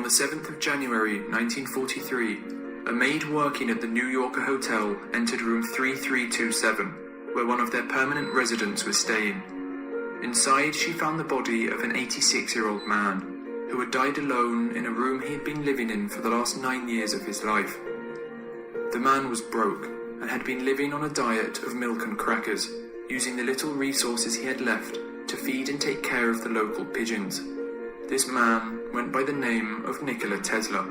the 7th of January 1943, a maid working at the New Yorker Hotel entered room 3327, where one of their permanent residents was staying. Inside, she found the body of an 86-year-old man who had died alone in a room he had been living in for the last 9 years of his life. The man was broke and had been living on a diet of milk and crackers, using the little resources he had left to feed and take care of the local pigeons. This man went by the name of Nikola Tesla.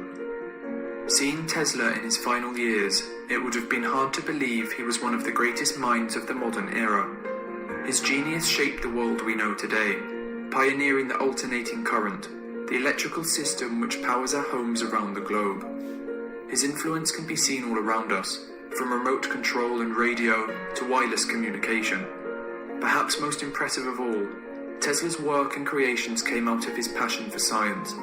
Seeing Tesla in his final years, it would have been hard to believe he was one of the greatest minds of the modern era. His genius shaped the world we know today, pioneering the alternating current, the electrical system which powers our homes around the globe. His influence can be seen all around us, from remote control and radio to wireless communication. Perhaps most impressive of all, Tesla's work and creations came out of his passion for science,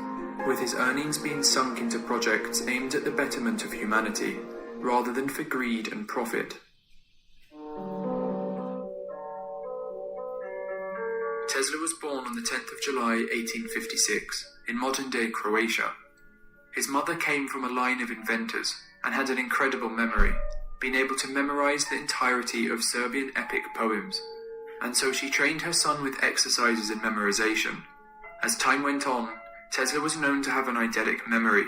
with his earnings being sunk into projects aimed at the betterment of humanity, rather than for greed and profit. Tesla was born on the 10th of July 1856, in modern-day Croatia. His mother came from a line of inventors and had an incredible memory, being able to memorize the entirety of Serbian epic poems, and so she trained her son with exercises in memorization. As time went on, Tesla was known to have an eidetic memory,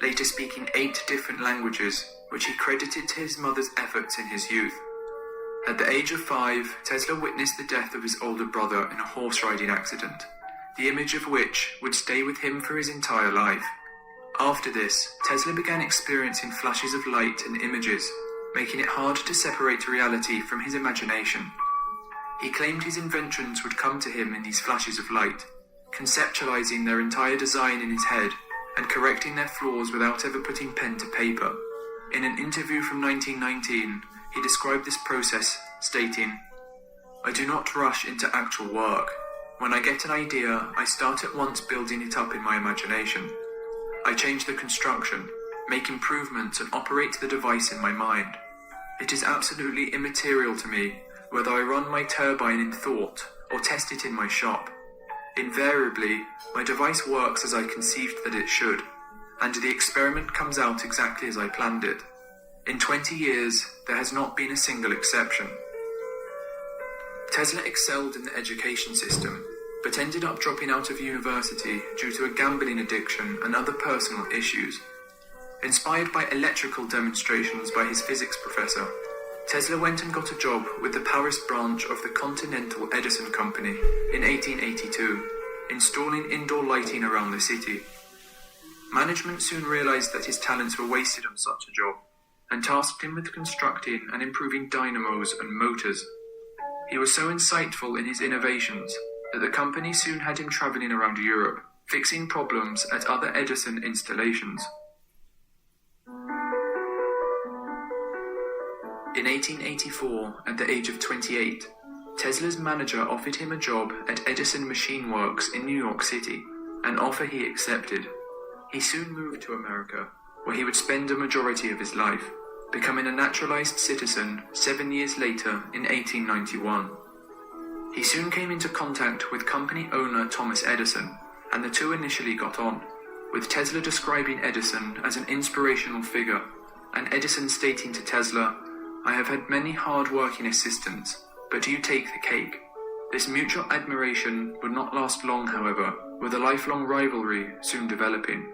later speaking 8 different languages, which he credited to his mother's efforts in his youth. At the age of 5, Tesla witnessed the death of his older brother in a horse-riding accident, the image of which would stay with him for his entire life. After this, Tesla began experiencing flashes of light and images, making it hard to separate reality from his imagination. He claimed his inventions would come to him in these flashes of light, conceptualizing their entire design in his head and correcting their flaws without ever putting pen to paper. In an interview from 1919, he described this process, stating, "I do not rush into actual work. When I get an idea, I start at once building it up in my imagination. I change the construction, make improvements and operate the device in my mind. It is absolutely immaterial to me whether I run my turbine in thought or test it in my shop. Invariably, my device works as I conceived that it should, and the experiment comes out exactly as I planned it. In 20 years, there has not been a single exception." Tesla excelled in the education system, but ended up dropping out of university due to a gambling addiction and other personal issues. Inspired by electrical demonstrations by his physics professor, Tesla went and got a job with the Paris branch of the Continental Edison Company in 1882, installing indoor lighting around the city. Management soon realized that his talents were wasted on such a job, and tasked him with constructing and improving dynamos and motors. He was so insightful in his innovations that the company soon had him traveling around Europe, fixing problems at other Edison installations. In 1884, at the age of 28, Tesla's manager offered him a job at Edison Machine Works in New York City, an offer he accepted. He soon moved to America, where he would spend a majority of his life, becoming a naturalized citizen 7 years later in 1891. He soon came into contact with company owner Thomas Edison, and the two initially got on, with Tesla describing Edison as an inspirational figure, and Edison stating to Tesla, "I have had many hard-working assistants, but you take the cake." This mutual admiration would not last long, however, with a lifelong rivalry soon developing.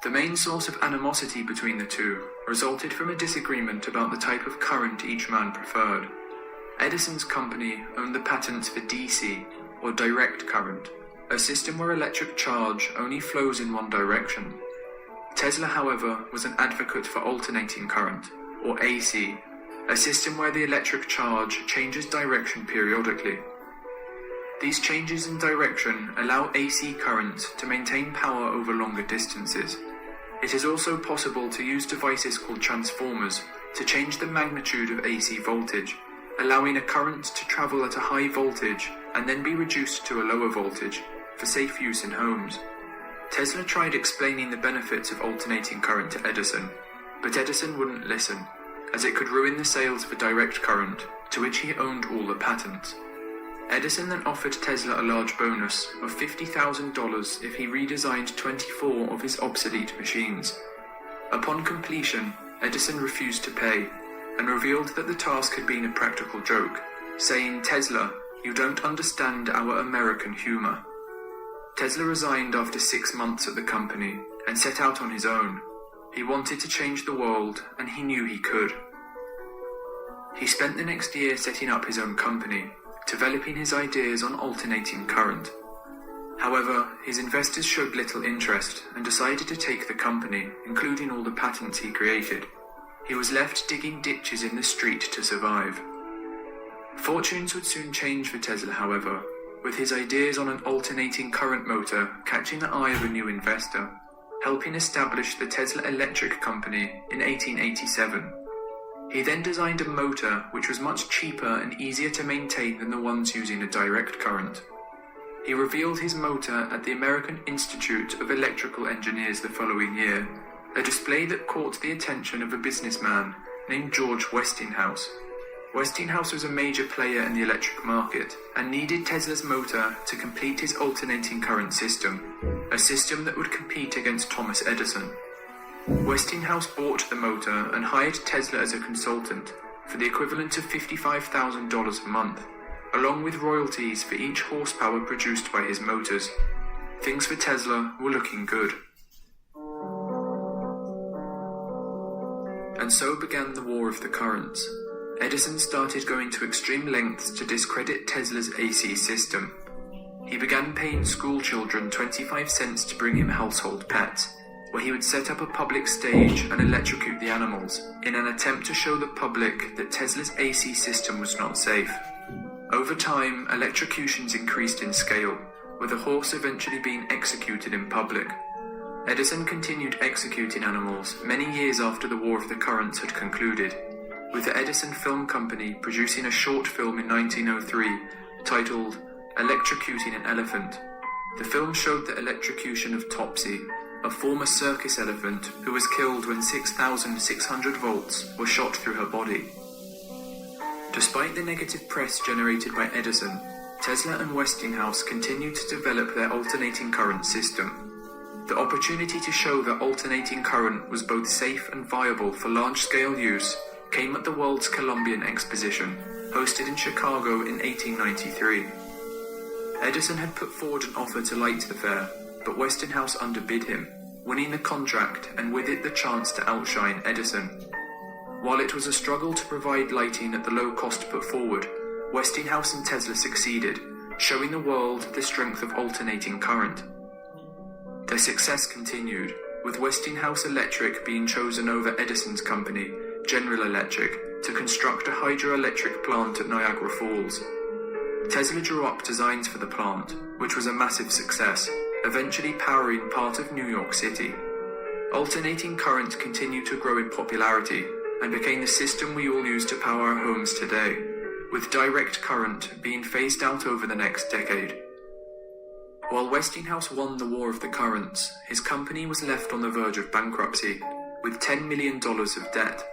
The main source of animosity between the two resulted from a disagreement about the type of current each man preferred. Edison's company owned the patents for DC, or direct current, a system where electric charge only flows in one direction. Tesla, however, was an advocate for alternating current, or AC, a system where the electric charge changes direction periodically. These changes in direction allow AC current to maintain power over longer distances. It is also possible to use devices called transformers to change the magnitude of AC voltage, allowing a current to travel at a high voltage and then be reduced to a lower voltage for safe use in homes. Tesla tried explaining the benefits of alternating current to Edison, but Edison wouldn't listen, as it could ruin the sales for direct current, to which he owned all the patents. Edison then offered Tesla a large bonus of $50,000 if he redesigned 24 of his obsolete machines. Upon completion, Edison refused to pay and revealed that the task had been a practical joke, saying, "Tesla, you don't understand our American humor." Tesla resigned after 6 months at the company and set out on his own. He wanted to change the world, and he knew he could. He spent the next year setting up his own company, developing his ideas on alternating current. However, his investors showed little interest and decided to take the company, including all the patents he created. He was left digging ditches in the street to survive. Fortunes would soon change for Tesla, however, with his ideas on an alternating current motor catching the eye of a new investor, helping establish the Tesla Electric Company in 1887. He then designed a motor which was much cheaper and easier to maintain than the ones using a direct current. He revealed his motor at the American Institute of Electrical Engineers the following year, a display that caught the attention of a businessman named George Westinghouse. Westinghouse was a major player in the electric market and needed Tesla's motor to complete his alternating current system, a system that would compete against Thomas Edison. Westinghouse bought the motor and hired Tesla as a consultant for the equivalent of $55,000 a month, along with royalties for each horsepower produced by his motors. Things for Tesla were looking good. And so began the War of the Currents. Edison started going to extreme lengths to discredit Tesla's AC system. He began paying school children 25 cents to bring him household pets, where he would set up a public stage and electrocute the animals in an attempt to show the public that Tesla's AC system was not safe. Over time, electrocutions increased in scale, with a horse eventually being executed in public. Edison continued executing animals many years after the War of the Currents had concluded, with the Edison Film Company producing a short film in 1903 titled Electrocuting an Elephant. The film showed the electrocution of Topsy, a former circus elephant who was killed when 6,600 volts were shot through her body. Despite the negative press generated by Edison, Tesla and Westinghouse continued to develop their alternating current system. The opportunity to show that alternating current was both safe and viable for large-scale use came at the World's Columbian Exposition, hosted in Chicago in 1893. Edison had put forward an offer to light the fair, but Westinghouse underbid him, winning the contract and with it the chance to outshine Edison. While it was a struggle to provide lighting at the low cost put forward, Westinghouse and Tesla succeeded, showing the world the strength of alternating current. Their success continued, with Westinghouse Electric being chosen over Edison's company, General Electric, to construct a hydroelectric plant at Niagara Falls. Tesla drew up designs for the plant, which was a massive success, eventually powering part of New York City. Alternating current continued to grow in popularity and became the system we all use to power our homes today, with direct current being phased out over the next decade. While Westinghouse won the War of the Currents, his company was left on the verge of bankruptcy, with $10 million of debt.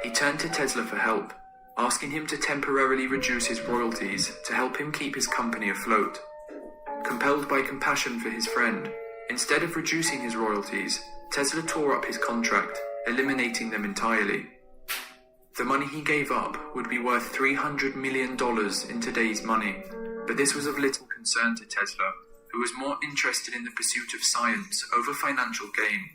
He turned to Tesla for help, asking him to temporarily reduce his royalties to help him keep his company afloat. Compelled by compassion for his friend, instead of reducing his royalties, Tesla tore up his contract, eliminating them entirely. The money he gave up would be worth $300 million in today's money, but this was of little concern to Tesla, who was more interested in the pursuit of science over financial gain.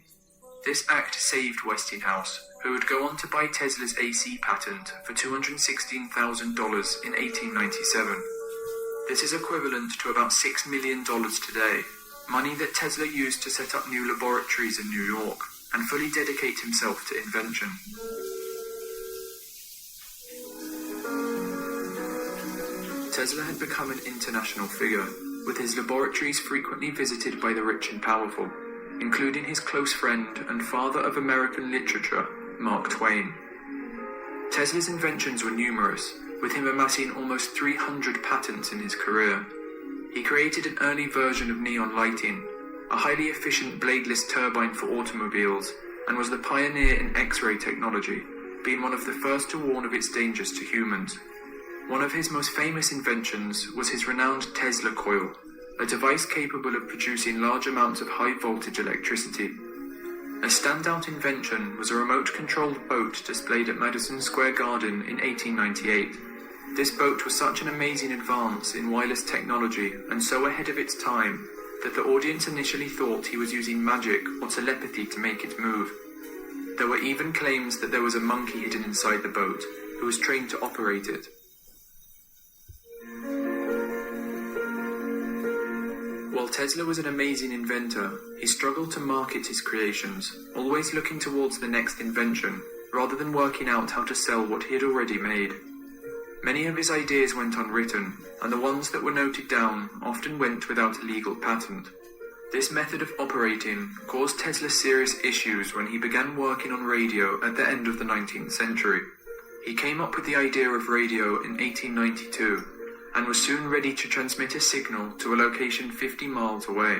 This act saved Westinghouse, who would go on to buy Tesla's AC patent for $216,000 in 1897. This is equivalent to about $6 million today, money that Tesla used to set up new laboratories in New York and fully dedicate himself to invention. Tesla had become an international figure, with his laboratories frequently visited by the rich and powerful, including his close friend and father of American literature, Mark Twain. Tesla's inventions were numerous, with him amassing almost 300 patents in his career. He created an early version of neon lighting, a highly efficient bladeless turbine for automobiles, and was the pioneer in X-ray technology, being one of the first to warn of its dangers to humans. One of his most famous inventions was his renowned Tesla coil, a device capable of producing large amounts of high-voltage electricity. A standout invention was a remote-controlled boat displayed at Madison Square Garden in 1898. This boat was such an amazing advance in wireless technology and so ahead of its time that the audience initially thought he was using magic or telepathy to make it move. There were even claims that there was a monkey hidden inside the boat who was trained to operate it. While Tesla was an amazing inventor, he struggled to market his creations, always looking towards the next invention, rather than working out how to sell what he had already made. Many of his ideas went unwritten, and the ones that were noted down often went without a legal patent. This method of operating caused Tesla serious issues when he began working on radio at the end of the 19th century. He came up with the idea of radio in 1892, and was soon ready to transmit a signal to a location 50 miles away.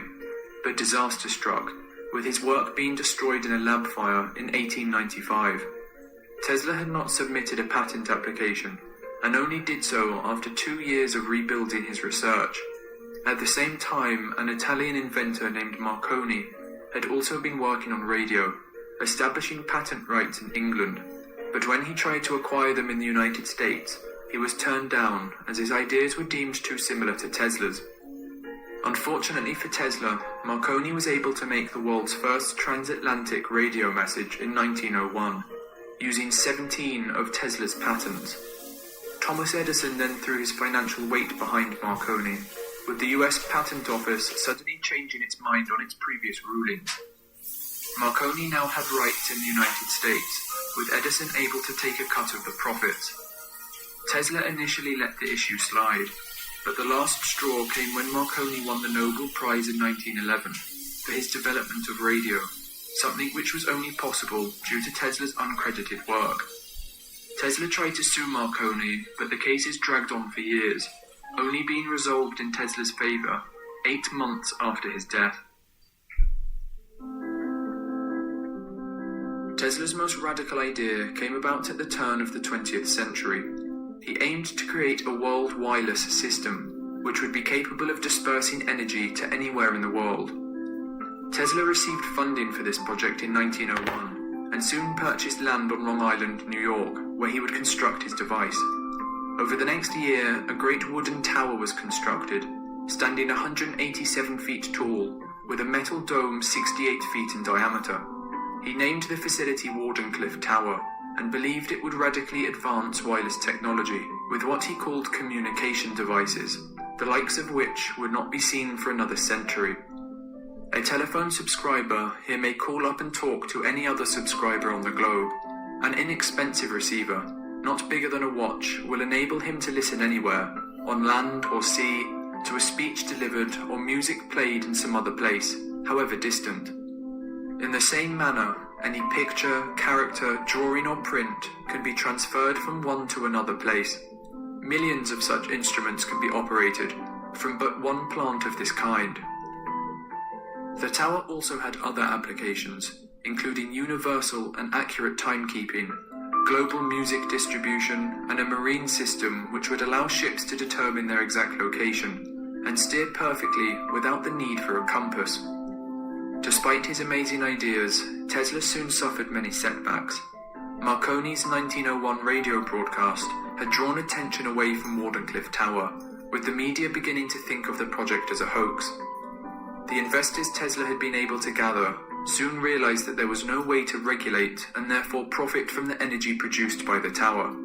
But disaster struck, with his work being destroyed in a lab fire in 1895. Tesla had not submitted a patent application, and only did so after 2 years of rebuilding his research. At the same time, an Italian inventor named Marconi had also been working on radio, establishing patent rights in England, but when he tried to acquire them in the United States, he was turned down as his ideas were deemed too similar to Tesla's. Unfortunately for Tesla, Marconi was able to make the world's first transatlantic radio message in 1901, using 17 of Tesla's patents. Thomas Edison then threw his financial weight behind Marconi, with the US Patent Office suddenly changing its mind on its previous rulings. Marconi now had rights in the United States, with Edison able to take a cut of the profits. Tesla initially let the issue slide, but the last straw came when Marconi won the Nobel Prize in 1911 for his development of radio, something which was only possible due to Tesla's uncredited work. Tesla tried to sue Marconi, but the cases dragged on for years, only being resolved in Tesla's favor 8 months after his death. Tesla's most radical idea came about at the turn of the 20th century. He aimed to create a world wireless system, which would be capable of dispersing energy to anywhere in the world. Tesla received funding for this project in 1901, and soon purchased land on Long Island, New York, where he would construct his device. Over the next year, a great wooden tower was constructed, standing 187 feet tall, with a metal dome 68 feet in diameter. He named the facility Wardenclyffe Tower, and believed it would radically advance wireless technology with what he called communication devices, the likes of which would not be seen for another century. A telephone subscriber here may call up and talk to any other subscriber on the globe. An inexpensive receiver, not bigger than a watch, will enable him to listen anywhere, on land or sea, to a speech delivered or music played in some other place, however distant. In the same manner, any picture, character, drawing or print can be transferred from one to another place. Millions of such instruments can be operated from but one plant of this kind. The tower also had other applications, including universal and accurate timekeeping, global music distribution, and a marine system which would allow ships to determine their exact location and steer perfectly without the need for a compass. Despite his amazing ideas, Tesla soon suffered many setbacks. Marconi's 1901 radio broadcast had drawn attention away from Wardenclyffe Tower, with the media beginning to think of the project as a hoax. The investors Tesla had been able to gather soon realized that there was no way to regulate and therefore profit from the energy produced by the tower.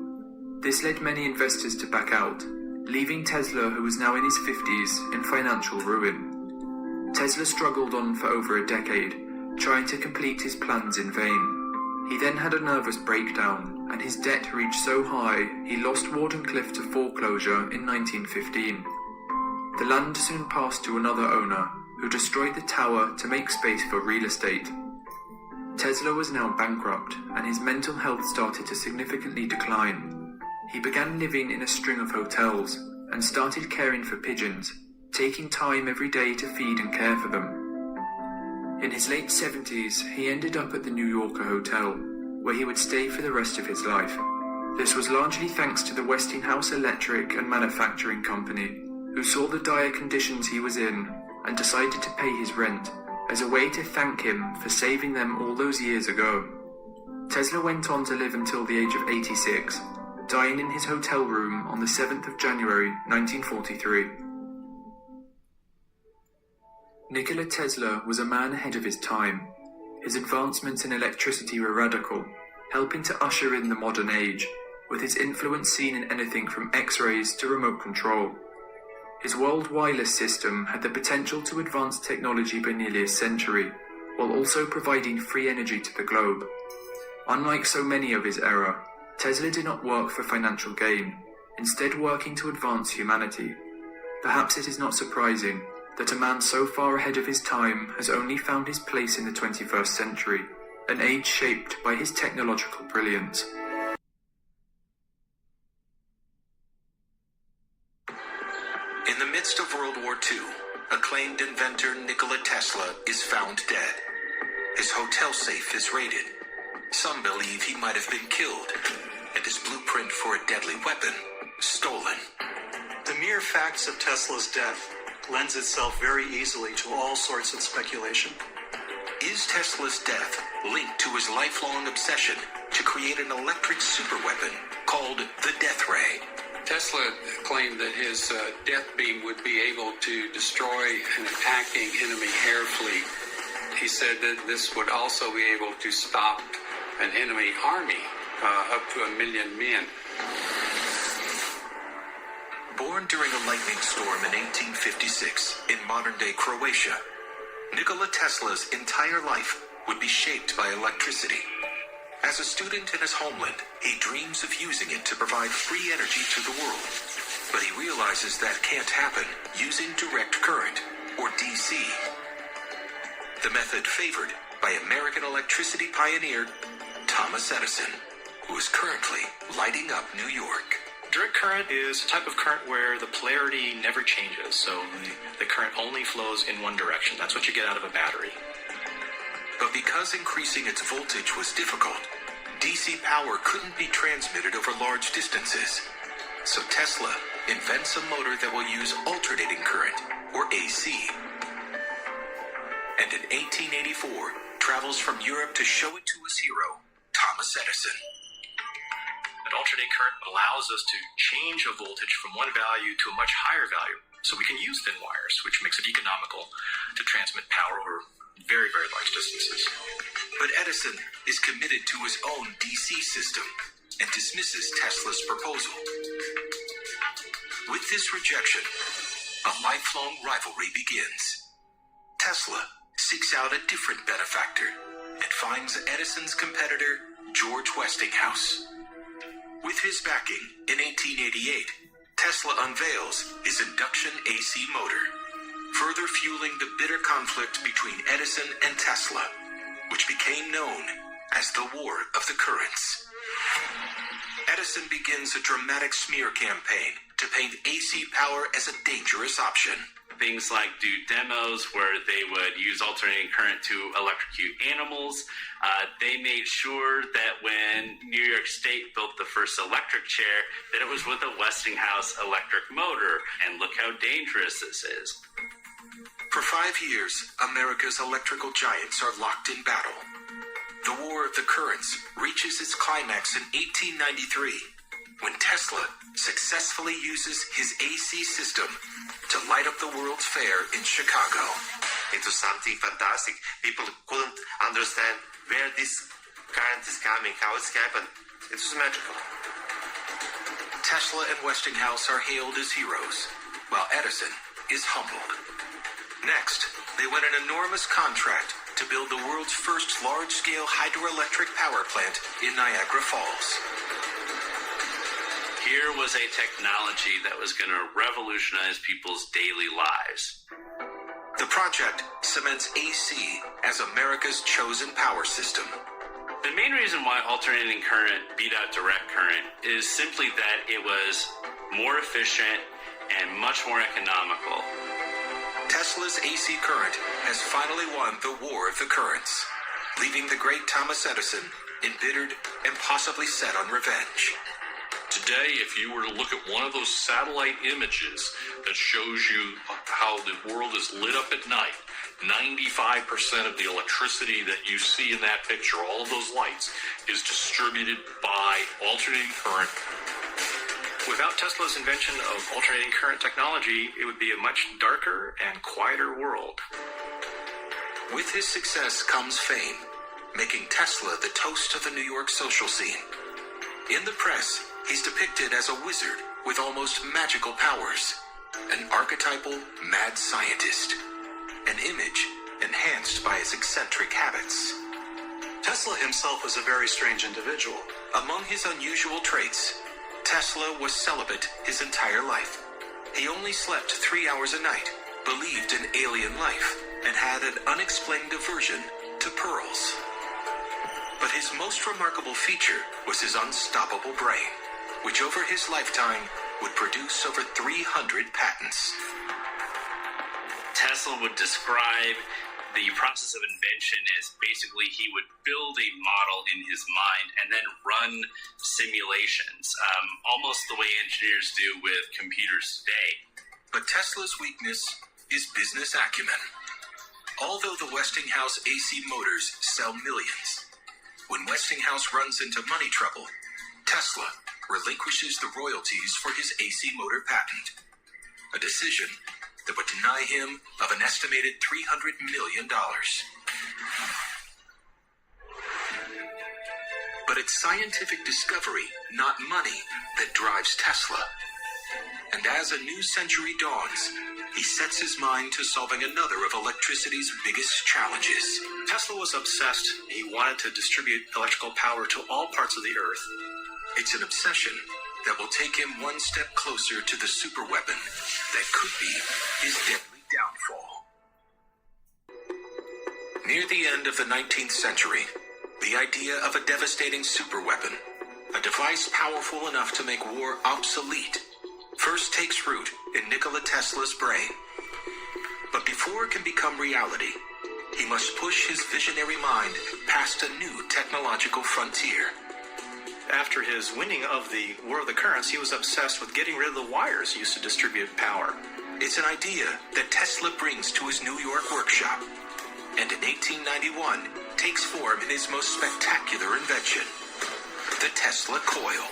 This led many investors to back out, leaving Tesla, who was now in his 50s, in financial ruin. Tesla struggled on for over a decade, trying to complete his plans in vain. He then had a nervous breakdown, and his debt reached so high he lost Wardenclyffe to foreclosure in 1915. The land soon passed to another owner, who destroyed the tower to make space for real estate. Tesla was now bankrupt, and his mental health started to significantly decline. He began living in a string of hotels, and started caring for pigeons, taking time every day to feed and care for them. In his late 70s, he ended up at the New Yorker Hotel, where he would stay for the rest of his life. This was largely thanks to the Westinghouse Electric and Manufacturing Company, who saw the dire conditions he was in and decided to pay his rent as a way to thank him for saving them all those years ago. Tesla went on to live until the age of 86, dying in his hotel room on the 7th of January 1943. Nikola Tesla was a man ahead of his time. His advancements in electricity were radical, helping to usher in the modern age, with his influence seen in anything from X-rays to remote control. His world wireless system had the potential to advance technology by nearly a century, while also providing free energy to the globe. Unlike so many of his era, Tesla did not work for financial gain, instead working to advance humanity. Perhaps it is not surprising that a man so far ahead of his time has only found his place in the 21st century, an age shaped by his technological brilliance. In the midst of World War II, acclaimed inventor Nikola Tesla is found dead. His hotel safe is raided. Some believe he might have been killed, and his blueprint for a deadly weapon stolen. The mere facts of Tesla's death lends itself very easily to all sorts of speculation. Is Tesla's death linked to his lifelong obsession to create an electric superweapon called the Death Ray? Tesla claimed that his death beam would be able to destroy an attacking enemy air fleet. He said that this would also be able to stop an enemy army up to 1 million men. Born during a lightning storm in 1856 in modern-day Croatia, Nikola Tesla's entire life would be shaped by electricity. As a student in his homeland, he dreams of using it to provide free energy to the world. But he realizes that can't happen using direct current, or DC. The method favored by American electricity pioneer Thomas Edison, who is currently lighting up New York. Direct current is a type of current where the polarity never changes, so the current only flows in one direction. That's what you get out of a battery. But because increasing its voltage was difficult, DC power couldn't be transmitted over large distances. So Tesla invents a motor that will use alternating current, or AC. And in 1884, travels from Europe to show it to his hero, Thomas Edison. An alternating current allows us to change a voltage from one value to a much higher value. So we can use thin wires, which makes it economical to transmit power over very, very large distances. But Edison is committed to his own DC system and dismisses Tesla's proposal. With this rejection, a lifelong rivalry begins. Tesla seeks out a different benefactor and finds Edison's competitor, George Westinghouse. With his backing, in 1888, Tesla unveils his induction AC motor, further fueling the bitter conflict between Edison and Tesla, which became known as the War of the Currents. Edison begins a dramatic smear campaign to paint AC power as a dangerous option. Things like do demos where they would use alternating current to electrocute animals. They made sure that when New York State built the first electric chair, that it was with a Westinghouse electric motor. And look how dangerous this is. For 5 years, America's electrical giants are locked in battle. The War of the Currents reaches its climax in 1893, when Tesla successfully uses his AC system to light up the World's Fair in Chicago. It was something fantastic. People couldn't understand where this current is coming, how it's happened. It was magical. Tesla and Westinghouse are hailed as heroes, while Edison is humbled. Next, they win an enormous contract to build the world's first large-scale hydroelectric power plant in Niagara Falls. Here was a technology that was going to revolutionize people's daily lives. The project cements AC as America's chosen power system. The main reason why alternating current beat out direct current is simply that it was more efficient and much more economical. Tesla's AC current has finally won the War of the Currents, leaving the great Thomas Edison embittered and possibly set on revenge. Today, if you were to look at one of those satellite images that shows you how the world is lit up at night, 95% of the electricity that you see in that picture, all of those lights, is distributed by alternating current. Without Tesla's invention of alternating current technology, it would be a much darker and quieter world. With his success comes fame, making Tesla the toast of the New York social scene. In the press, he's depicted as a wizard with almost magical powers, an archetypal mad scientist, an image enhanced by his eccentric habits. Tesla himself was a very strange individual. Among his unusual traits, Tesla was celibate his entire life. He only slept 3 hours a night, believed in alien life, and had an unexplained aversion to pearls. But his most remarkable feature was his unstoppable brain, which over his lifetime would produce over 300 patents. Tesla would describe the process of invention as basically he would build a model in his mind and then run simulations, almost the way engineers do with computers today. But Tesla's weakness is business acumen. Although the Westinghouse AC motors sell millions, when Westinghouse runs into money trouble, Tesla relinquishes the royalties for his AC motor patent, a decision that would deny him of an estimated $300 million. But it's scientific discovery, not money, that drives Tesla. And as a new century dawns, he sets his mind to solving another of electricity's biggest challenges. Tesla was obsessed. He wanted to distribute electrical power to all parts of the Earth. It's an obsession that will take him one step closer to the superweapon that could be his deadly downfall. Near the end of the 19th century, the idea of a devastating superweapon, a device powerful enough to make war obsolete, first takes root in Nikola Tesla's brain. But before it can become reality, he must push his visionary mind past a new technological frontier. After his winning of the War of the Currents, he was obsessed with getting rid of the wires used to distribute power. It's an idea that Tesla brings to his New York workshop, and in 1891 takes form in his most spectacular invention, the Tesla coil.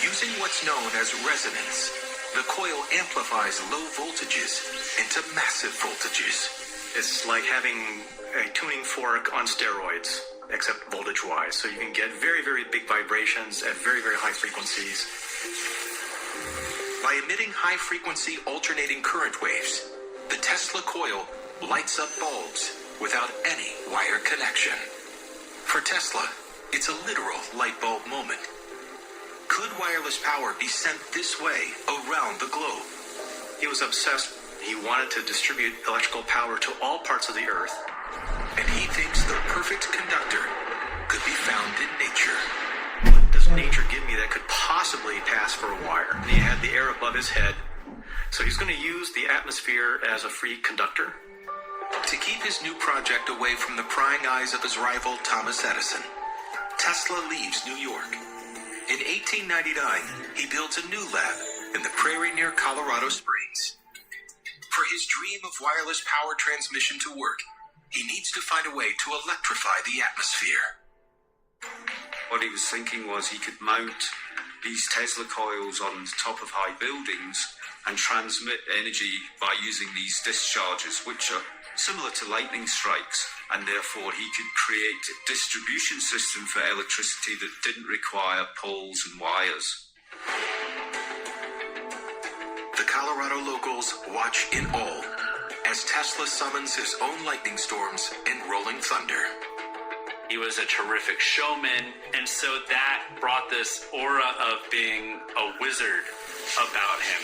Using what's known as resonance, the coil amplifies low voltages into massive voltages. It's like having a tuning fork on steroids, except voltage-wise. So you can get very, very big vibrations at very, very high frequencies. By emitting high-frequency alternating current waves, the Tesla coil lights up bulbs without any wire connection. For Tesla, it's a literal light bulb moment. Could wireless power be sent this way around the globe? He was obsessed. He wanted to distribute electrical power to all parts of the Earth. And he thinks the perfect conductor could be found in nature. What does nature give me that could possibly pass for a wire? And he had the air above his head. So he's going to use the atmosphere as a free conductor. To keep his new project away from the prying eyes of his rival Thomas Edison, Tesla leaves New York. In 1899, he builds a new lab in the prairie near Colorado Springs. For his dream of wireless power transmission to work, he needs to find a way to electrify the atmosphere. What he was thinking was he could mount these Tesla coils on top of high buildings and transmit energy by using these discharges, which are similar to lightning strikes, and therefore he could create a distribution system for electricity that didn't require poles and wires. The Colorado locals watch in awe as Tesla summons his own lightning storms and rolling thunder. He was a terrific showman, and so that brought this aura of being a wizard about him.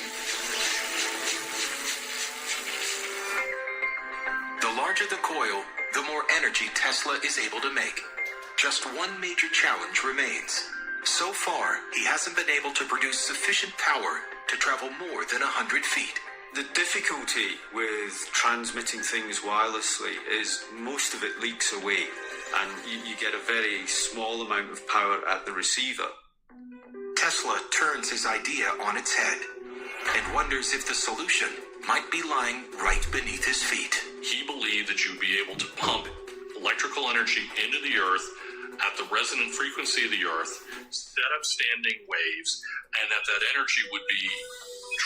The larger the coil, the more energy Tesla is able to make. Just one major challenge remains. So far, he hasn't been able to produce sufficient power to travel more than 100 feet. The difficulty with transmitting things wirelessly is most of it leaks away. and you get a very small amount of power at the receiver. Tesla turns his idea on its head and wonders if the solution might be lying right beneath his feet. He believed that you'd be able to pump electrical energy into the earth at the resonant frequency of the earth, set up standing waves, and that energy would be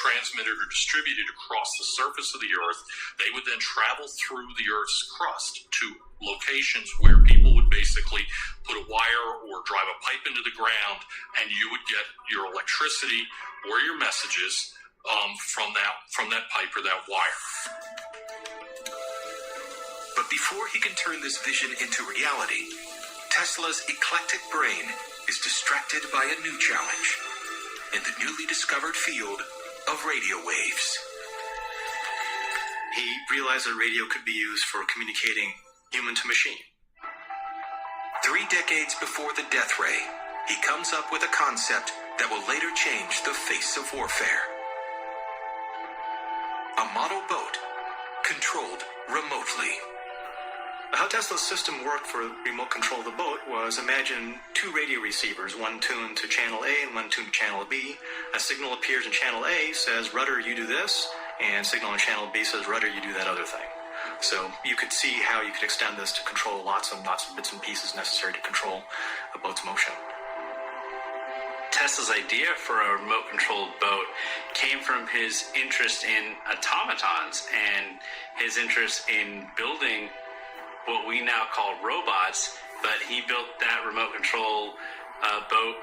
transmitted or distributed across the surface of the earth. They would then travel through the earth's crust to locations where people would basically put a wire or drive a pipe into the ground, and you would get your electricity or your messages from that pipe or that wire. But before he can turn this vision into reality, Tesla's eclectic brain is distracted by a new challenge in the newly discovered field of radio waves. He realized that radio could be used for communicating human to machine. 3 decades before the death ray, he comes up with a concept that will later change the face of warfare. A model boat controlled remotely. How Tesla's system worked for remote control of the boat was, imagine 2 radio receivers, one tuned to channel A and one tuned to channel B. A signal appears in channel A, says, rudder, you do this, and signal in channel B says, rudder, you do that other thing. So you could see how you could extend this to control lots of bits and pieces necessary to control a boat's motion. Tesla's idea for a remote-controlled boat came from his interest in automatons and his interest in building what we now call robots, but he built that remote control boat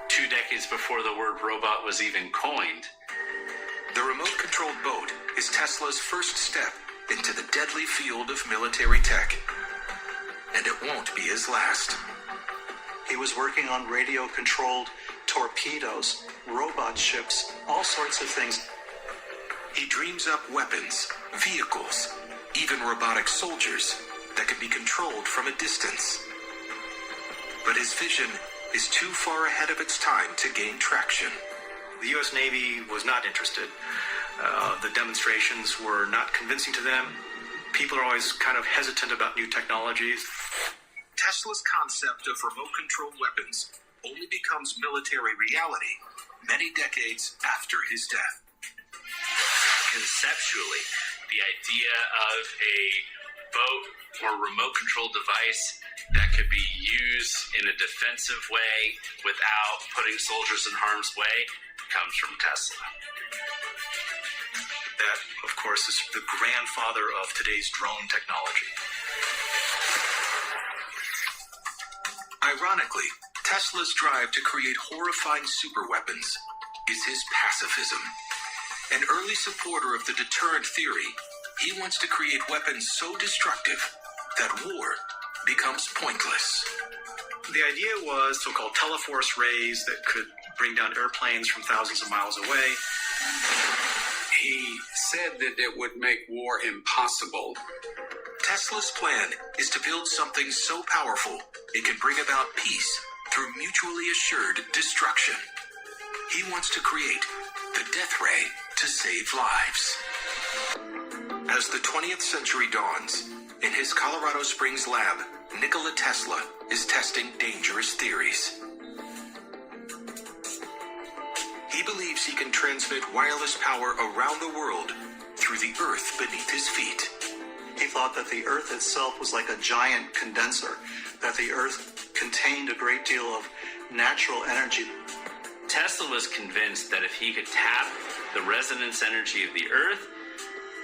2 decades before the word robot was even coined. The remote-controlled boat is Tesla's first step into the deadly field of military tech. And it won't be his last. He was working on radio-controlled torpedoes, robot ships, all sorts of things. He dreams up weapons, vehicles, even robotic soldiers that can be controlled from a distance. But his vision is too far ahead of its time to gain traction. The U.S. Navy was not interested. The demonstrations were not convincing to them. People are always kind of hesitant about new technologies. Tesla's concept of remote-controlled weapons only becomes military reality many decades after his death. Conceptually, the idea of a boat or remote-controlled device that could be used in a defensive way without putting soldiers in harm's way comes from Tesla. That, of course, is the grandfather of today's drone technology. Ironically, Tesla's drive to create horrifying superweapons is his pacifism. An early supporter of the deterrent theory, he wants to create weapons so destructive that war becomes pointless. The idea was so-called teleforce rays that could bring down airplanes from thousands of miles away. He said that it would make war impossible. Tesla's plan is to build something so powerful it can bring about peace through mutually assured destruction. He wants to create the death ray to save lives. As the 20th century dawns, in his Colorado Springs lab, Nikola Tesla is testing dangerous theories. He believes he can transmit wireless power around the world through the earth beneath his feet. He thought that the earth itself was like a giant condenser, that the earth contained a great deal of natural energy. Tesla was convinced that if he could tap the resonance energy of the earth,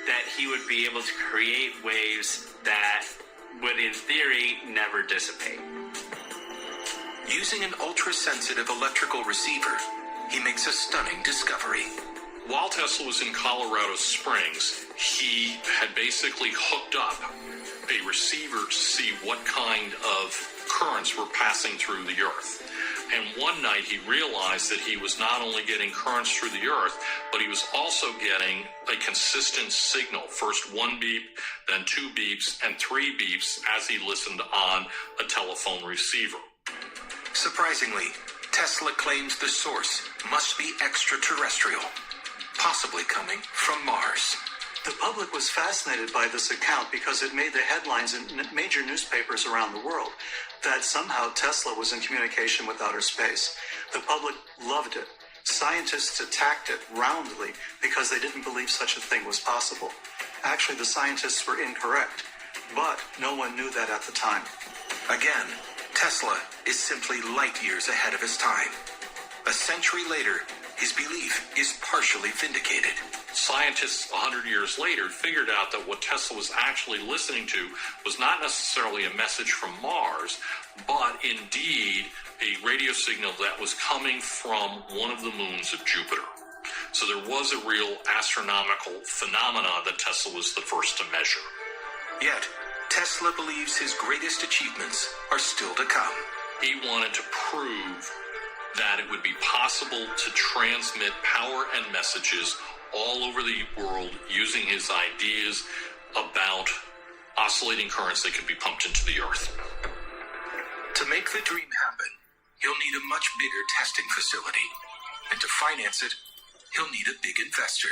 that he would be able to create waves that would, in theory, never dissipate. Using an ultra-sensitive electrical receiver, he makes a stunning discovery. While Tesla was in Colorado Springs, he had basically hooked up a receiver to see what kind of currents were passing through the earth. And one night he realized that he was not only getting currents through the earth, but he was also getting a consistent signal. First 1 beep, then 2 beeps, and 3 beeps as he listened on a telephone receiver. Surprisingly, Tesla claims the source must be extraterrestrial, possibly coming from Mars. The public was fascinated by this account because it made the headlines in major newspapers around the world that somehow Tesla was in communication with outer space. The public loved it. Scientists attacked it roundly because they didn't believe such a thing was possible. Actually, the scientists were incorrect, but no one knew that at the time. Again, Tesla is simply light years ahead of his time. A century later, his belief is partially vindicated. Scientists 100 years later figured out that what Tesla was actually listening to was not necessarily a message from Mars, but indeed a radio signal that was coming from one of the moons of Jupiter. So there was a real astronomical phenomena that Tesla was the first to measure. Yet, Tesla believes his greatest achievements are still to come. He wanted to prove that it would be possible to transmit power and messages all over the world using his ideas about oscillating currents that could be pumped into the earth. To make the dream happen, he'll need a much bigger testing facility. And to finance it, he'll need a big investor.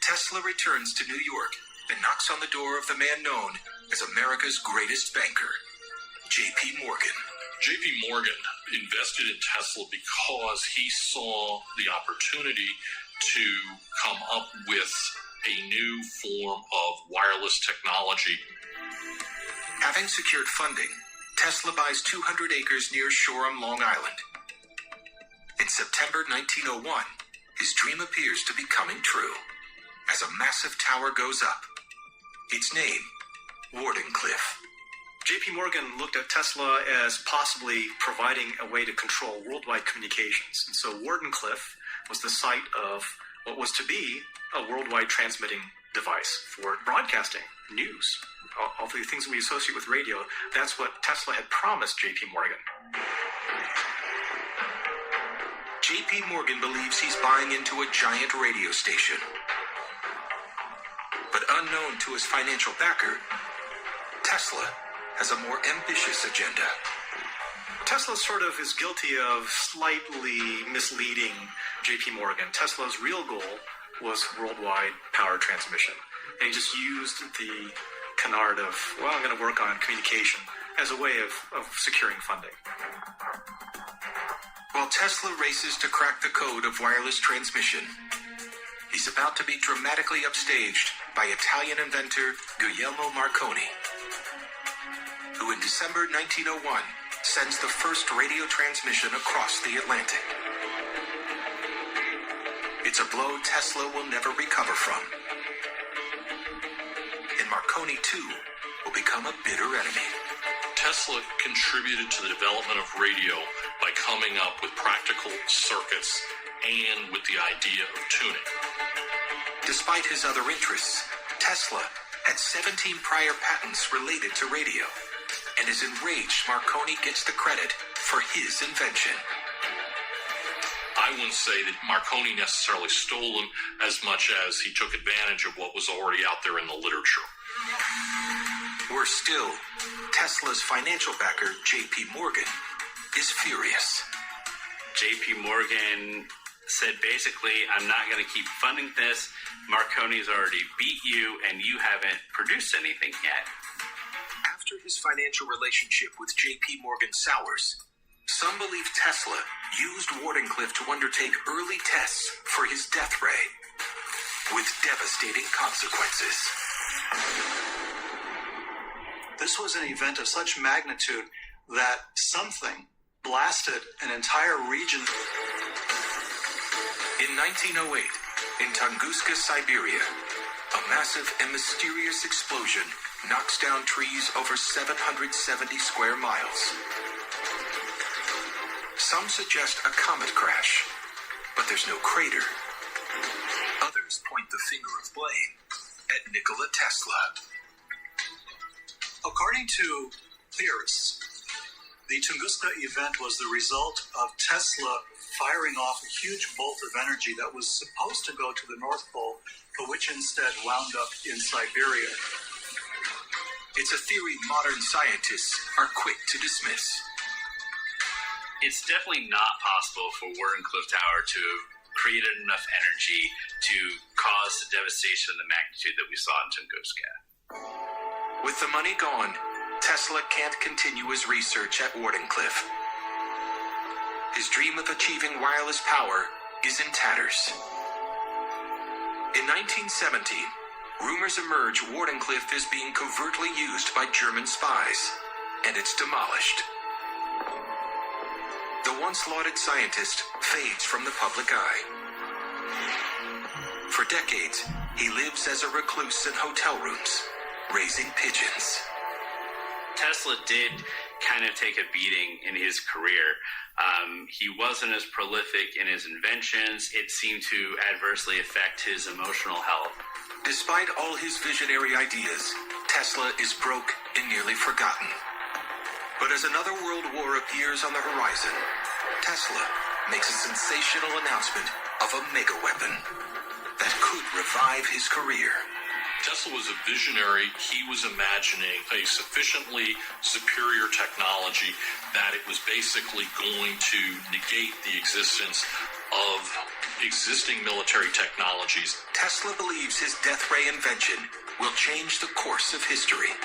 Tesla returns to New York and knocks on the door of the man known as America's greatest banker, J.P. Morgan. J.P. Morgan invested in Tesla because he saw the opportunity to come up with a new form of wireless technology. Having secured funding, Tesla buys 200 acres near Shoreham, Long Island. In September 1901, his dream appears to be coming true as a massive tower goes up. Its name, Wardenclyffe. J.P. Morgan looked at Tesla as possibly providing a way to control worldwide communications. And so Wardenclyffe was the site of what was to be a worldwide transmitting device for broadcasting news. All the things we associate with radio, that's what Tesla had promised J.P. Morgan. J.P. Morgan believes he's buying into a giant radio station. But unknown to his financial backer, Tesla has a more ambitious agenda. Tesla sort of is guilty of slightly misleading J.P. Morgan. Tesla's real goal was worldwide power transmission. And he just used the canard of, well, I'm going to work on communication as a way of securing funding. While Tesla races to crack the code of wireless transmission, he's about to be dramatically upstaged by Italian inventor Guglielmo Marconi, who in December 1901 sends the first radio transmission across the Atlantic. It's a blow Tesla will never recover from. And Marconi, too, will become a bitter enemy. Tesla contributed to the development of radio by coming up with practical circuits and with the idea of tuning. Despite his other interests, Tesla had 17 prior patents related to radio, and is enraged Marconi gets the credit for his invention. I wouldn't say that Marconi necessarily stole them as much as he took advantage of what was already out there in the literature. Worse still, Tesla's financial backer, J.P. Morgan, is furious. J.P. Morgan said basically, I'm not going to keep funding this. Marconi's already beat you, and you haven't produced anything yet. After his financial relationship with J.P. Morgan sours, some believe Tesla used Wardenclyffe to undertake early tests for his death ray, with devastating consequences. This was an event of such magnitude that something blasted an entire region. In 1908, in Tunguska, Siberia, a massive and mysterious explosion knocks down trees over 770 square miles. Some suggest a comet crash, but there's no crater. Others point the finger of blame at Nikola Tesla. According to theorists, the Tunguska event was the result of Tesla firing off a huge bolt of energy that was supposed to go to the North Pole, but which instead wound up in Siberia. It's a theory modern scientists are quick to dismiss. It's definitely not possible for Wardenclyffe Tower to created enough energy to cause the devastation of the magnitude that we saw in Tunguska. With the money gone, Tesla can't continue his research at Wardenclyffe. His dream of achieving wireless power is in tatters. In 1917, rumors emerge Wardenclyffe is being covertly used by German spies, and it's demolished. The once lauded scientist fades from the public eye. For decades, he lives as a recluse in hotel rooms, raising pigeons. Tesla did kind of take a beating in his career. He wasn't as prolific in his inventions. It seemed to adversely affect his emotional health. Despite all his visionary ideas, Tesla is broke and nearly forgotten. But as another world war appears on the horizon, Tesla makes a sensational announcement of a mega weapon that could revive his career. Tesla was a visionary. He was imagining a sufficiently superior technology that it was basically going to negate the existence of existing military technologies. Tesla believes his death ray invention will change the course of history.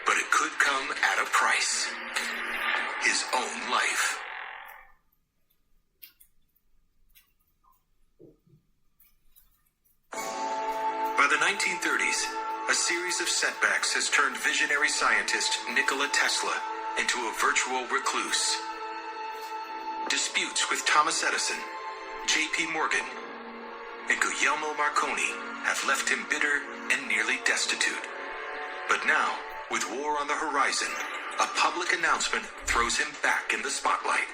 But it could come at a price. His own life. By the 1930s, a series of setbacks has turned visionary scientist Nikola Tesla into a virtual recluse. Disputes with Thomas Edison, J.P. Morgan, and Guglielmo Marconi have left him bitter and nearly destitute. But now, with war on the horizon, a public announcement throws him back in the spotlight.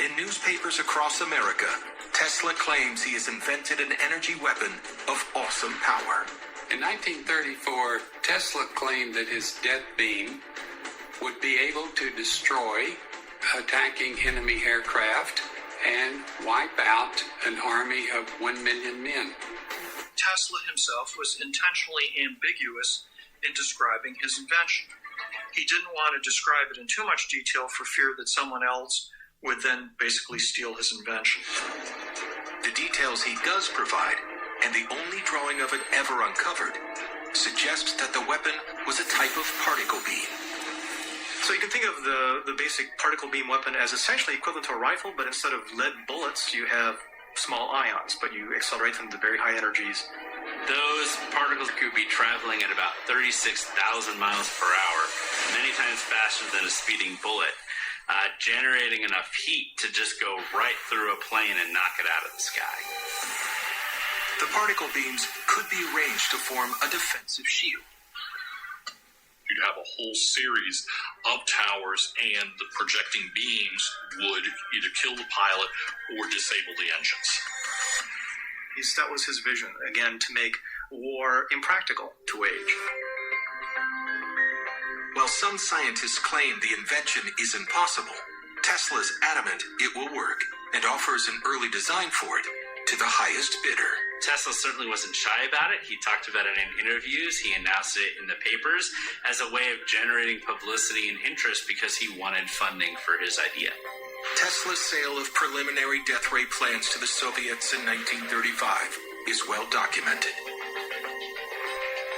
In newspapers across America, Tesla claims he has invented an energy weapon of awesome power. In 1934, Tesla claimed that his death beam would be able to destroy attacking enemy aircraft and wipe out an army of 1 million men. Tesla himself was intentionally ambiguous in describing his invention. He didn't want to describe it in too much detail for fear that someone else would then basically steal his invention. The details he does provide, and the only drawing of it ever uncovered, suggests that the weapon was a type of particle beam. So you can think of the basic particle beam weapon as essentially equivalent to a rifle, but instead of lead bullets, you have small ions, but you accelerate them to very high energies. Those particles could be traveling at about 36,000 miles per hour, many times faster than a speeding bullet, generating enough heat to just go right through a plane and knock it out of the sky. The particle beams could be arranged to form a defensive shield. You'd have a whole series of towers, and the projecting beams would either kill the pilot or disable the engines. That was his vision, again, to make war impractical to wage. While some scientists claim the invention is impossible, Tesla's adamant it will work and offers an early design for it to the highest bidder. Tesla certainly wasn't shy about it. He talked about it in interviews. He announced it in the papers as a way of generating publicity and interest because he wanted funding for his idea. Tesla's sale of preliminary death ray plans to the Soviets in 1935 is well documented.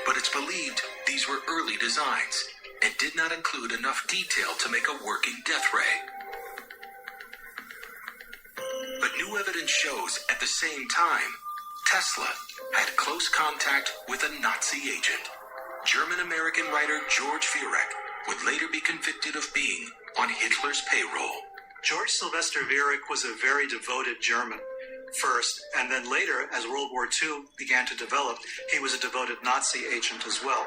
But it's believed these were early designs and did not include enough detail to make a working death ray. But new evidence shows at the same time, Tesla had close contact with a Nazi agent. German-American writer George Viereck would later be convicted of being on Hitler's payroll. George Sylvester Viereck was a very devoted German first, and then later, as World War II began to develop, he was a devoted Nazi agent as well.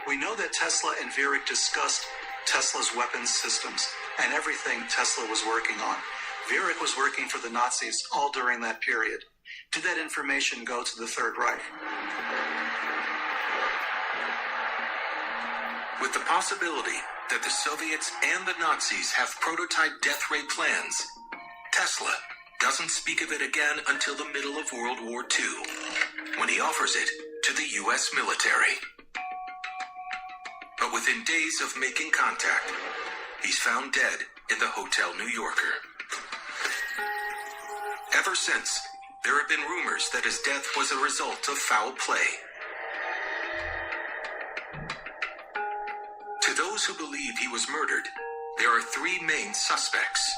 We know that Tesla and Viereck discussed Tesla's weapons systems and everything Tesla was working on. Viereck was working for the Nazis all during that period. Did that information go to the Third Reich? With the possibility that the Soviets and the Nazis have prototype death ray plans, Tesla doesn't speak of it again until the middle of World War II, when he offers it to the U.S. military. But within days of making contact, he's found dead in the Hotel New Yorker. Ever since, there have been rumors that his death was a result of foul play. To those who believe he was murdered, there are three main suspects.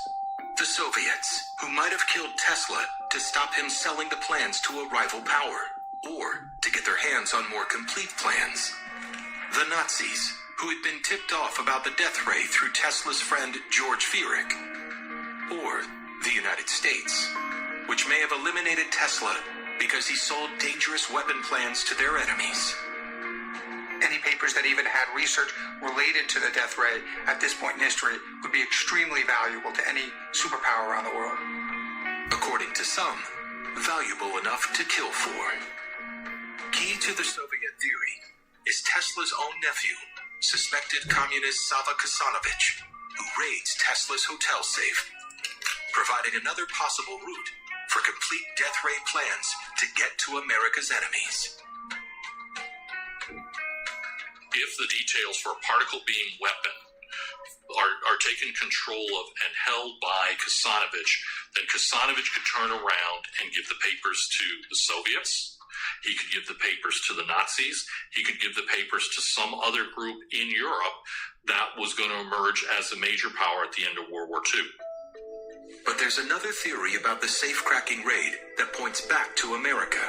The Soviets, who might have killed Tesla to stop him selling the plans to a rival power, or to get their hands on more complete plans. The Nazis, who had been tipped off about the death ray through Tesla's friend George Viereck. Or the United States, which may have eliminated Tesla because he sold dangerous weapon plans to their enemies. Any papers that even had research related to the death ray at this point in history would be extremely valuable to any superpower around the world. According to some, valuable enough to kill for. Key to the Soviet theory is Tesla's own nephew, suspected communist Sava Kasanovich, who raids Tesla's hotel safe, providing another possible route for complete death ray plans to get to America's enemies. If the details for a particle beam weapon are taken control of and held by Kasanovich, then Kasanovich could turn around and give the papers to the Soviets. He could give the papers to the Nazis. He could give the papers to some other group in Europe that was going to emerge as a major power at the end of World War II. But there's another theory about the safe-cracking raid that points back to America.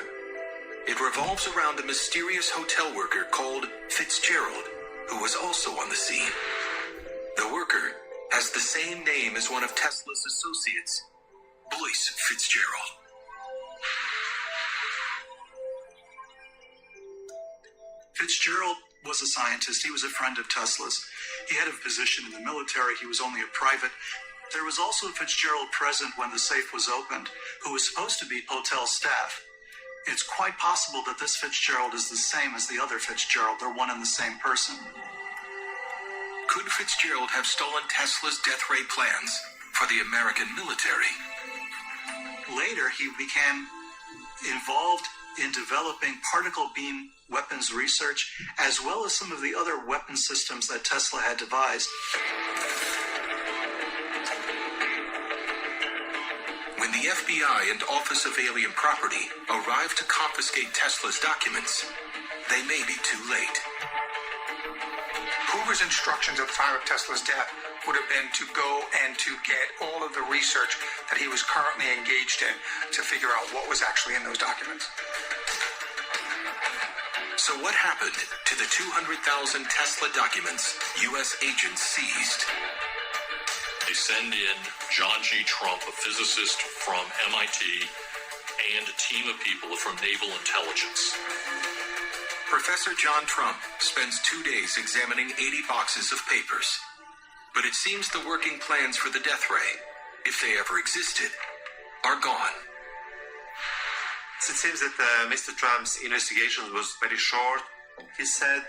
It revolves around a mysterious hotel worker called Fitzgerald, who was also on the scene. The worker has the same name as one of Tesla's associates, Blois Fitzgerald. Fitzgerald was a scientist. He was a friend of Tesla's. He had a position in the military. He was only a private. There was also a Fitzgerald present when the safe was opened, who was supposed to be hotel staff. It's quite possible that this Fitzgerald is the same as the other Fitzgerald. They're one and the same person. Could Fitzgerald have stolen Tesla's death ray plans for the American military? Later, he became involved in developing particle beam weapons research, as well as some of the other weapon systems that Tesla had devised. When the FBI and Office of Alien Property arrived to confiscate Tesla's documents, they may be too late. Hoover's instructions at the time of Tesla's death would have been to go and to get all of the research that he was currently engaged in to figure out what was actually in those documents. So what happened to the 200,000 Tesla documents U.S. agents seized? They send in John G. Trump, a physicist from MIT, and a team of people from Naval Intelligence. Professor John Trump spends 2 days examining 80 boxes of papers. But it seems the working plans for the death ray, if they ever existed, are gone. It seems that Mr. Trump's investigation was very short. He said,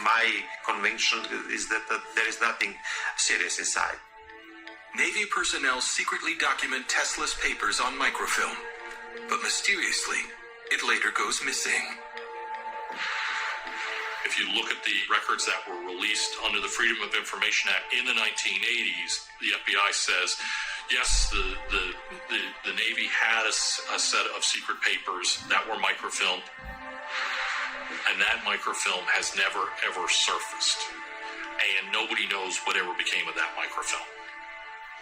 my conviction is that there is nothing serious inside. Navy personnel secretly document Tesla's papers on microfilm, but mysteriously, it later goes missing. If you look at the records that were released under the Freedom of Information Act in the 1980s, the FBI says, yes, the Navy had a set of secret papers that were microfilmed, and that microfilm has never, ever surfaced. And nobody knows whatever became of that microfilm.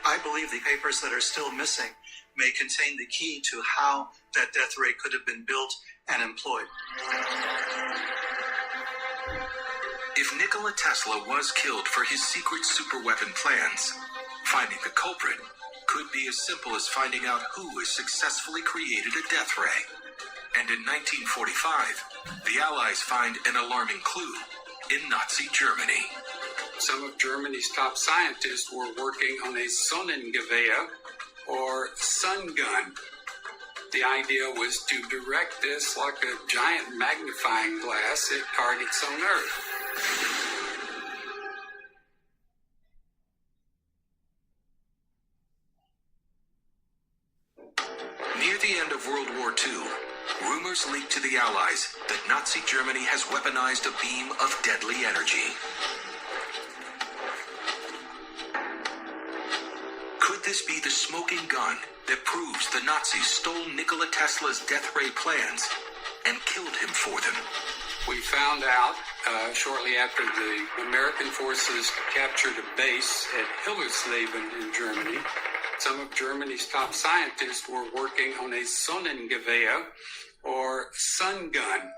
I believe the papers that are still missing may contain the key to how that death ray could have been built and employed. If Nikola Tesla was killed for his secret superweapon plans, finding the culprit could be as simple as finding out who has successfully created a death ray. And in 1945, the Allies find an alarming clue in Nazi Germany. Some of Germany's top scientists were working on a Sonnengewehr, or sun gun. The idea was to direct this like a giant magnifying glass at targets on Earth. Near the end of World War II, rumors leaked to the Allies that Nazi Germany has weaponized a beam of deadly energy. Could this be the smoking gun that proves the Nazis stole Nikola Tesla's death ray plans and killed him for them. We found out shortly after the American forces captured a base at Hillersleben in Germany. Some of Germany's top scientists were working on a Sonnengewehr, or sun gun.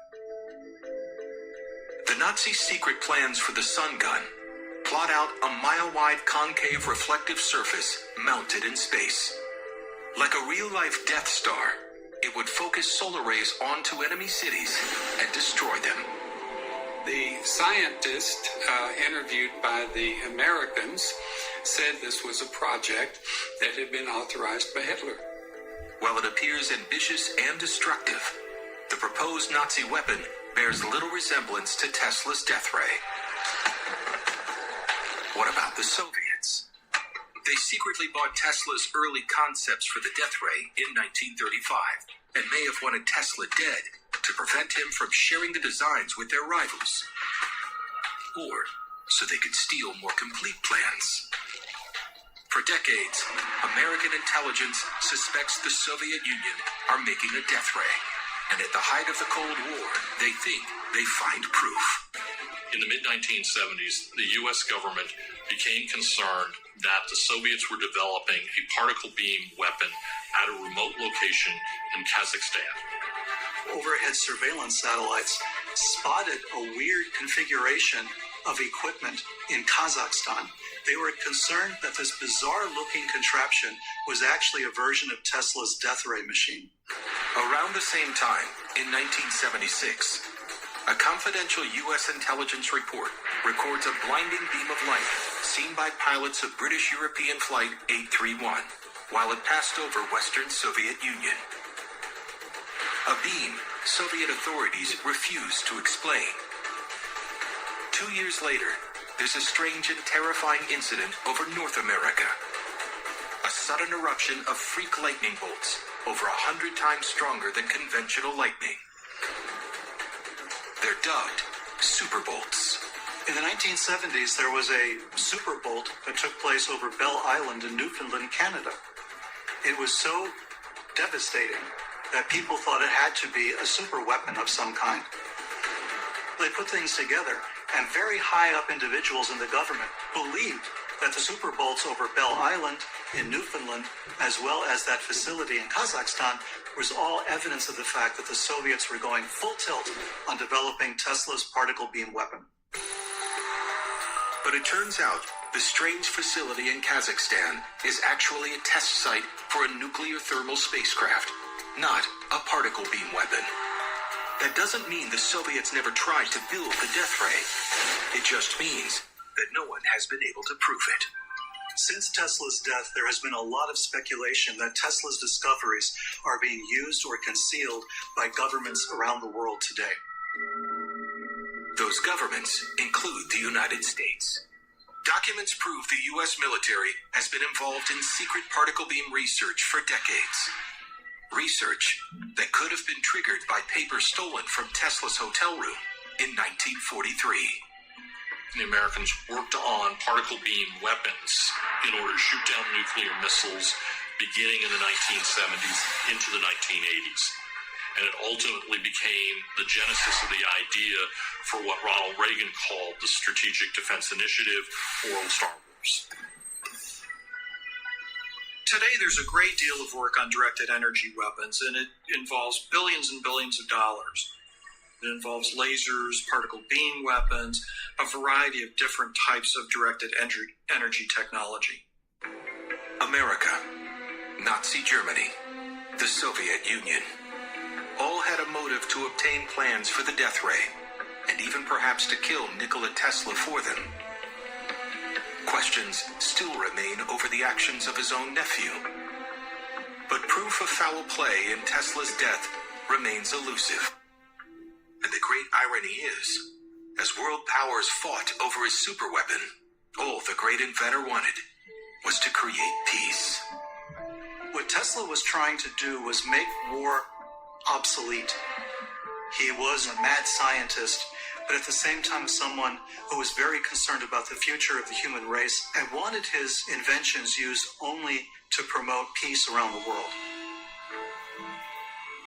The Nazi secret plans for the sun gun plot out a mile-wide concave reflective surface mounted in space. Like a real-life Death Star, it would focus solar rays onto enemy cities and destroy them. The scientist interviewed by the Americans said this was a project that had been authorized by Hitler. While it appears ambitious and destructive, the proposed Nazi weapon bears little resemblance to Tesla's death ray. What about the Soviets? They secretly bought Tesla's early concepts for the death ray in 1935 and may have wanted Tesla dead to prevent him from sharing the designs with their rivals, or so they could steal more complete plans. For decades, American intelligence suspects the Soviet Union are making a death ray, and at the height of the Cold War, they think they find proof. In the mid-1970s, the U.S. government became concerned that the Soviets were developing a particle beam weapon at a remote location in Kazakhstan. Overhead surveillance satellites spotted a weird configuration of equipment in Kazakhstan. They were concerned that this bizarre-looking contraption was actually a version of Tesla's death ray machine. Around the same time, in 1976, a confidential U.S. intelligence report records a blinding beam of light seen by pilots of British-European Flight 831 while it passed over Western Soviet Union. A beam Soviet authorities refused to explain. 2 years later, there's a strange and terrifying incident over North America. A sudden eruption of freak lightning bolts over 100 times stronger than conventional lightning. They're dubbed superbolts. In the 1970s, there was a superbolt that took place over Bell Island in Newfoundland, Canada. It was so devastating that people thought it had to be a super weapon of some kind. They put things together, and very high up individuals in the government believed that the superbolts over Bell Island in Newfoundland, as well as that facility in Kazakhstan, was all evidence of the fact that the Soviets were going full tilt on developing Tesla's particle beam weapon. But it turns out the strange facility in Kazakhstan is actually a test site for a nuclear thermal spacecraft, not a particle beam weapon. That doesn't mean the Soviets never tried to build the death ray. It just means that no one has been able to prove it. Since Tesla's death, there has been a lot of speculation that Tesla's discoveries are being used or concealed by governments around the world today. Those governments include the United States. Documents prove the U.S. military has been involved in secret particle beam research for decades. Research that could have been triggered by paper stolen from Tesla's hotel room in 1943. The Americans worked on particle beam weapons in order to shoot down nuclear missiles beginning in the 1970s into the 1980s. And it ultimately became the genesis of the idea for what Ronald Reagan called the Strategic Defense Initiative, or Old Star Wars. Today, there's a great deal of work on directed energy weapons, and it involves billions and billions of dollars. It involves lasers, particle beam weapons, a variety of different types of directed energy technology. America, Nazi Germany, the Soviet Union, all had a motive to obtain plans for the death ray, and even perhaps to kill Nikola Tesla for them. Questions still remain over the actions of his own nephew. But proof of foul play in Tesla's death remains elusive. And the great irony is, as world powers fought over his superweapon, all the great inventor wanted was to create peace. What Tesla was trying to do was make war obsolete. He was a mad scientist but at the same time someone who was very concerned about the future of the human race and wanted his inventions used only to promote peace around the world.